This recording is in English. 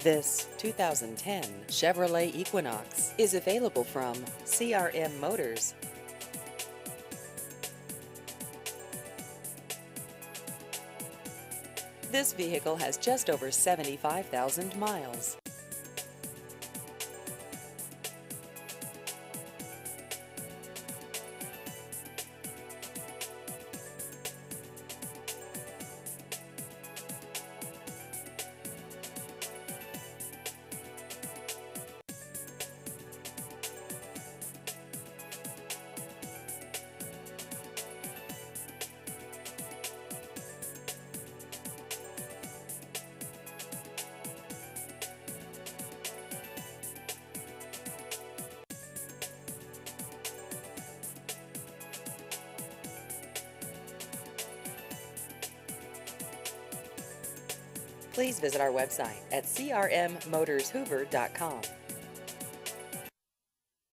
This 2010 Chevrolet Equinox is available from CRM Motors. This vehicle has just over 75,000 miles. Please visit our website at crmmotorshoover.com.